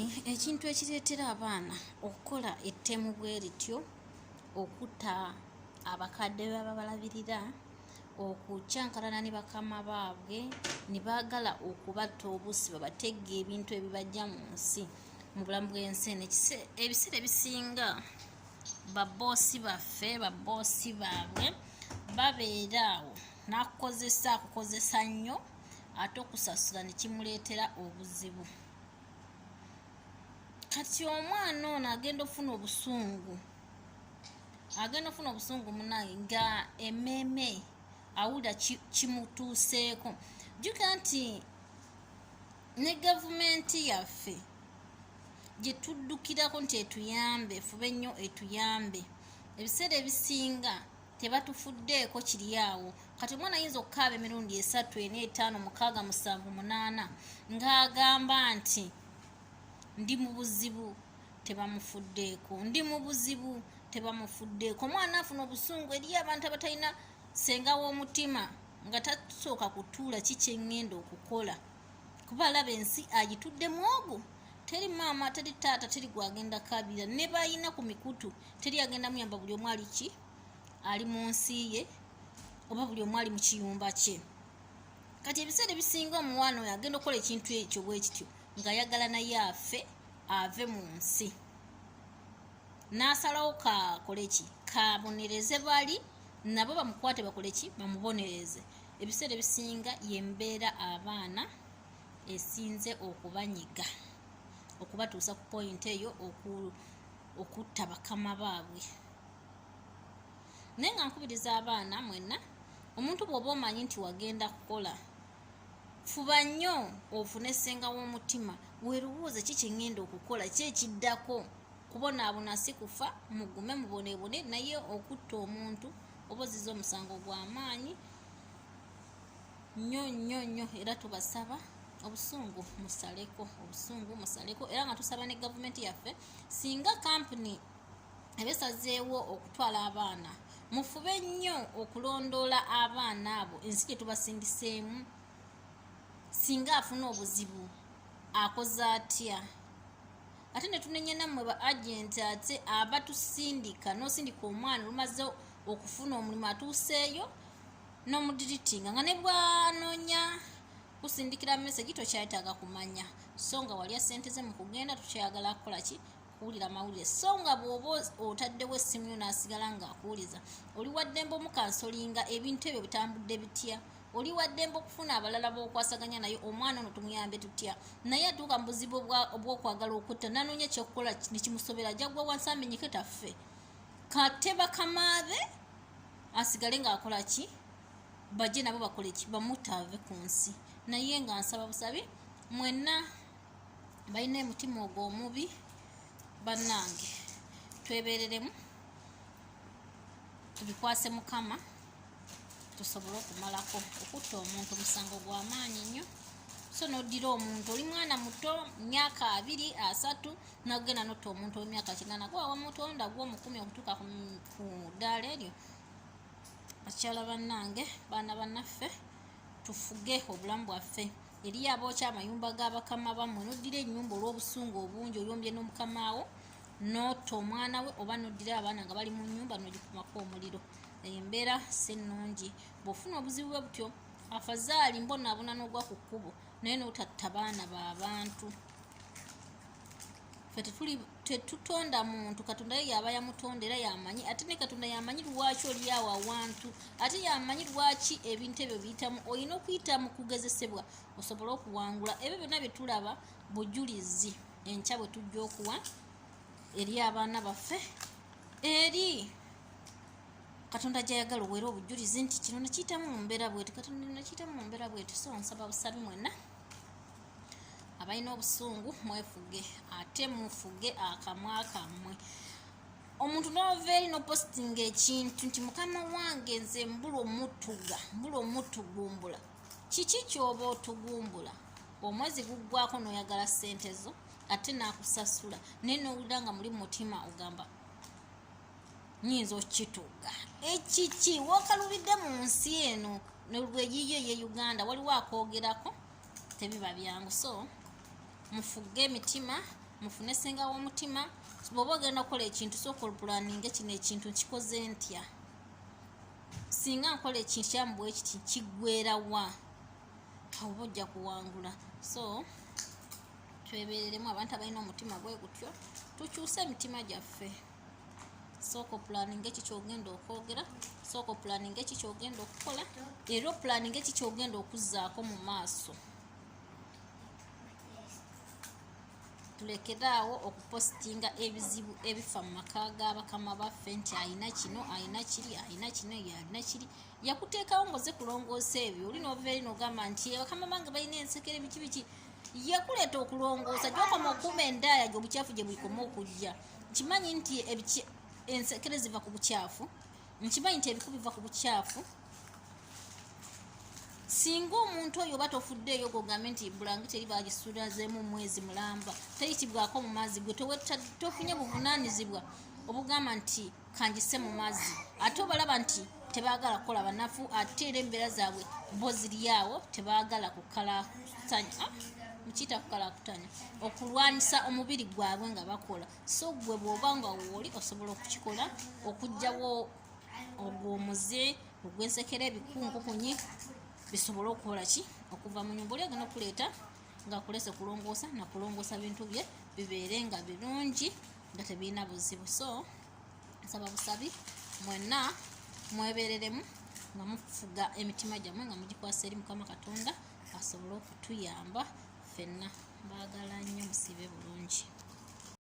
ekintu ekireetera abaana okukola ettemu bwe lityo, okutta abakadde babalabirira, okukyankalana ne bakama baabwe, ne baagala okubatta obuusi babategga ebintu ebibajja mu nsi mu bulamu bw'ensi eno. Ebiseera ebisinga baboosi baffe, baboosi baabwe babeera awo akukozesa nnyo ate okusasula ne kimuleetera obuzibu. Kati omwana ono agenda ofuna obusungu munange nga emmeeme awulira kimutuuseeko. Jjukira nti ne gavumenti yaffe gye tuddukirako nti etuyambe, efube nnyo etuyambe, ebiseera ebisinga tebatufuddeeko kiri awo. Kati omwana ayinza okukaaba emirundi 3, 4, 5, 6, 7, 8 ng'agamba nti ndi mu buzibu, tebamufuddeeko, ndi mu buzibu, tebamufuddeeko. Omwana afuna obusungu eri abantu abatalina ssenga w'omutima nga tasooka kutuula kiki engenda okukola, kuba alaba ensi agitudde mwogo. Teri maama, teri taata, teri gwagenda kabira, ne bayina ku mikutu teri agenda muyamba. Buli omu ali mu nsi ye, oba buli omu ali mu kiyumba kye. Kati ebiseera ebisinga omwana oyo agenda okukola ekintu ekyo bwe kityo ng'ayagala naye ave mu nsi, n'asalawo kakole ki, kabonereze bali nabo bamukwate bakole ki, bamubonereze. Ebiseera ebisinga yembeera abaana esinze okubanyiga, okubatuusa ku point eyo okutta bakama baabwe. Naye nga nkubiriza abaana mwenna, omuntu bw'oba omanyi nti wagenda kukola, fuba nnyo ofune ssenga w'omutima, weeruwuuze kiki ngenda okukola, ki ekiddako. Kubonaabona si kufa, mugume muboneebone, naye okutta omuntu oba ozizza omusango gw'amaanyi nnyo nnyo nnyo. Era tubasaba obusungu musaleko, era nga tusaba ne gavumenti yaffe, singa kampuni ebesazeewo okutwala abaana, mufube nnyo okulondoola abaana abo ensi gye tubasindiseemu. Singa afuna obuzibu akoze atya? Ate ne tunenya nammwe ba agenti ate abatusindika, n'osindika omwana lumaze okufuna omulimu atuuseeyo n'omudiritinga nga ne bwanoonya kusindikira message tokyayetaaga kumanya, so nga walya ssente ze mu kugenda tokyayagala kukola ki, kuwulira mawulire. So nga bw'oba otaddewo essimu yo n'asigala ng'akuwuliza, oli waddembe omukansolinga ebintu ebyo bitambudde bitya, oli waddembe okufuna abalala b'okwasaganya naye omwana ono tumuyambe tutya. Naye atuuka mu buzibu obw'okwagala okutta, nanoonya ky'okukola ne kimusobera, jagwa wansi amenyeke taffe, kate bakamaabe asigale ng'akola ki, bajje nabo bakole ki, bamutave ku nsi. Naye nga nsaba busabi mwenna balina omutima ogwo omubi, bannange twebeereremu, tubikwase Mukama tusobole okumalako. Okutta omuntu musango gw'amaanyi nnyo. So n'oddira omuntu, oli mwana muto, myaka 2, 3, nagenda notta omuntu w'emyaka 80, gwawa Mutonda gw'omukumi okutuuka ku ddaala eryo. Bakyala bannange, baana bannaffe, tufuge obulamu bwaffe. Eriyo abookya amayumba g'abakama bammwe, n'oddira ennyumba olw'obusungu obungi, oyombye n'omukamaawo, n'otta omwana we, oba n'oddira abaana nga bali mu nnyumba n'ogikumako omuliro. Embeera si nnungi. Bw'ofuna obuzibu bwe butyo, afazaali mbonaabona n'ogwa ku kkubo, naye n'otatta baana b'abantu. Ffe tetutonda muntu, Katonda ye yaba yamutonda era yamanyi. Ate ne Katonda yamanyi lwaki oli awo awantu, ate yamanyi lwaki ebintu ebyo biyitamu. Olina okuyita mu kugezesebwa osobole okuwangula. Ebyo byonna bye tulaba bujulizi enkya bwe tujja okuwa eri abaana baffe, eri Katonda gy'ayagala oweera obujulizi nti kino nakiyitamu mu mbeera bweti, Katonda nakiyitamu mu mbeera bweti. So nsaba busabi mwenna abalina obusungu mwefuge, ate mufuge akamwa kammwe. Omuntu n'ova eri n'opositinga ekintu nti mukama wange nze mbula omutugumbula. Kiki ky'oba otugumbula? Omwezi guggwako n'oyagala ssente zo, ate n'akusasula, naye n'owulira nga muli mutima ogamba nyinza okituuga. Ekiki wookalubidde mu nsi eno n'olweyiyo ye Uganda waliwo akoogerako, tebiba byangu. So mufuge emitima, mufune senga w'omutima. Bw'oba ogenda kukola ekintu sooka olupulaninga kino ekintu nkikoze ntya, singa nkola ekintu kyamubwa ekiti kiggweera wa, oba ojja kuwangula. So twebereremu abantu abalina omutima gwe gutyo, tukyuse emitima gyaffe. Sooka opulaninga eki kyogenda okwogera, sooka opulaninga eki kyogenda okukola, era opulaninga eki kyogenda okuzzaako mu maaso. Tulekeraawo okupositinga ebizibu ebifa mu maka g'abakama baffe nti alina kino, alina kiri, alina kino, alina kiri. Yakuteekawo ngoze kulongoosa ebyo, oli n'ova eri n'ogamba nti bakama bange balina ensekere biki biki. Yakuleeta okulongoosa, gy'okoma okuuma endaaya gye obukyafu gye bukoma okujja. Nkimanyi nti ensekere ziva ku bukyafu, nkimanyi nti ebiku biva ku bukyafu. Singa omuntu oyo oba tofuddeeyo gogambe nti bulangiti eri bagisuulazeemu mwezi mulamba, teyitibwako mu mazzi, gwe tofunye buvunaanyizibwa obugamba nti kangise mu mazzi, ate obalaba nti tebaagala kukola banafu, ate era embeera zaabwe bo ziri awo, tebaagala kukalakutanya, mukiyita kukalakutanya, okulwanyisa omubiri gwabwe nga bakola. So gwe bw'oba nga wooli osobola okukikola, okugyawo ogwo omuze ogw'ensekere, ebikunkukunyi bisobole okukola ki, okuva mu nyumba. Oli agenda okuleeta ng'akulese kulongoosa, nakulongoosa bintu bye bibeere nga birungi nga tebirina buzibu. So nsaba busabi mwenna mwebereremu nga mufuga emitima gyammwe nga mugikwasa eri Mukama Katonda asobole okutuyamba ffenna. Mbaagala nnyo, musiibe bulungi.